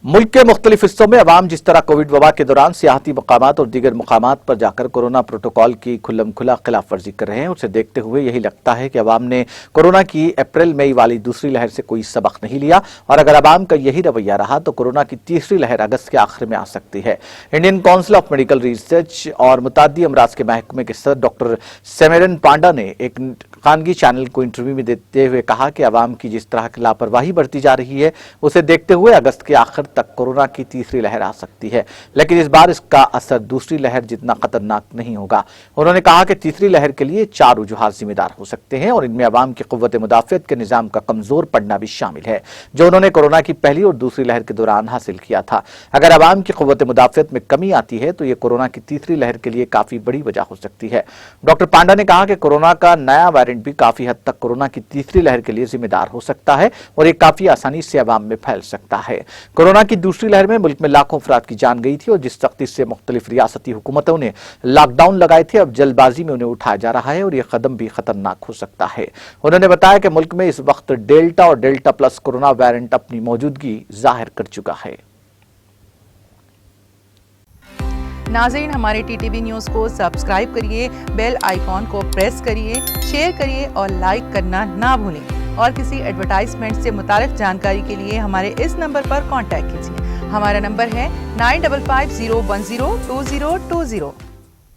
मुल्क के मुख्तलिफ हिस्सों में अवाम जिस तरह कोविड वबा के दौरान सियाहती मकामात और दीगर मकामात पर जाकर कोरोना प्रोटोकॉल की खुल्लम खुला खिलाफ वर्जी कर रहे हैं, उसे देखते हुए यही लगता है कि अवाम ने कोरोना की अप्रैल मई वाली दूसरी लहर से कोई सबक नहीं लिया, और अगर अवाम का यही रवैया रहा तो कोरोना की तीसरी लहर अगस्त के आखिर में आ सकती है। Indian council of medical research और मुताद्दी अमराज के महकमे के सदर डॉक्टर सेमेरन पांडा ने एक खानगी चैनल को इंटरव्यू में देते हुए कहा कि अवाम की जिस तरह की लापरवाही बढ़ती जा रही है, उसे देखते हुए अगस्त के आखिर तक कोरोना की तीसरी लहर आ सकती है, लेकिन इस बार इसका असर दूसरी लहर जितना खतरनाक नहीं होगा। उन्होंने कहा कि तीसरी लहर के लिए 4 वजूहात जिम्मेदार हो सकते हैं और इनमें अवाम की कुव्वत मुदाफियत के निजाम का कमजोर पड़ना भी शामिल है, जो उन्होंने कोरोना की पहली और दूसरी लहर के दौरान हासिल किया था। अगर अवाम की कुव्वत मुदाफियत में कमी आती है तो ये कोरोना की तीसरी लहर के लिए काफी बड़ी वजह हो सकती है। डॉक्टर पांडा ने कहा कि कोरोना का नया वेरिएंट भी काफी हद तक कोरोना की तीसरी लहर के लिए जिम्मेदार हो सकता है और ये काफी आसानी से अवाम में फैल सकता है। कोरोना की दूसरी लहर में मुल्क में लाखों अफराद की जान गई थी और जिस सख्ती से मुख्तलिफ रियासती हुकूमतों ने लॉकडाउन लगाए थे, अब जल्दबाजी में उन्हें उठाया जा रहा है और यह कदम भी खतरनाक हो सकता है। उन्होंने बताया कि मुल्क में इस वक्त डेल्टा और डेल्टा प्लस कोरोना वेरिएंट अपनी मौजूदगी जाहिर कर चुका है। नाज़रीन, हमारे टीटीवी न्यूज़ को सब्सक्राइब करिए, बेल आइकॉन को प्रेस करिए, शेयर करिए और लाइक करना ना भूलें। और किसी एडवर्टाइजमेंट से मुताल्लिक़ जानकारी के लिए हमारे इस नंबर पर कांटेक्ट कीजिए। हमारा नंबर है 9550102020।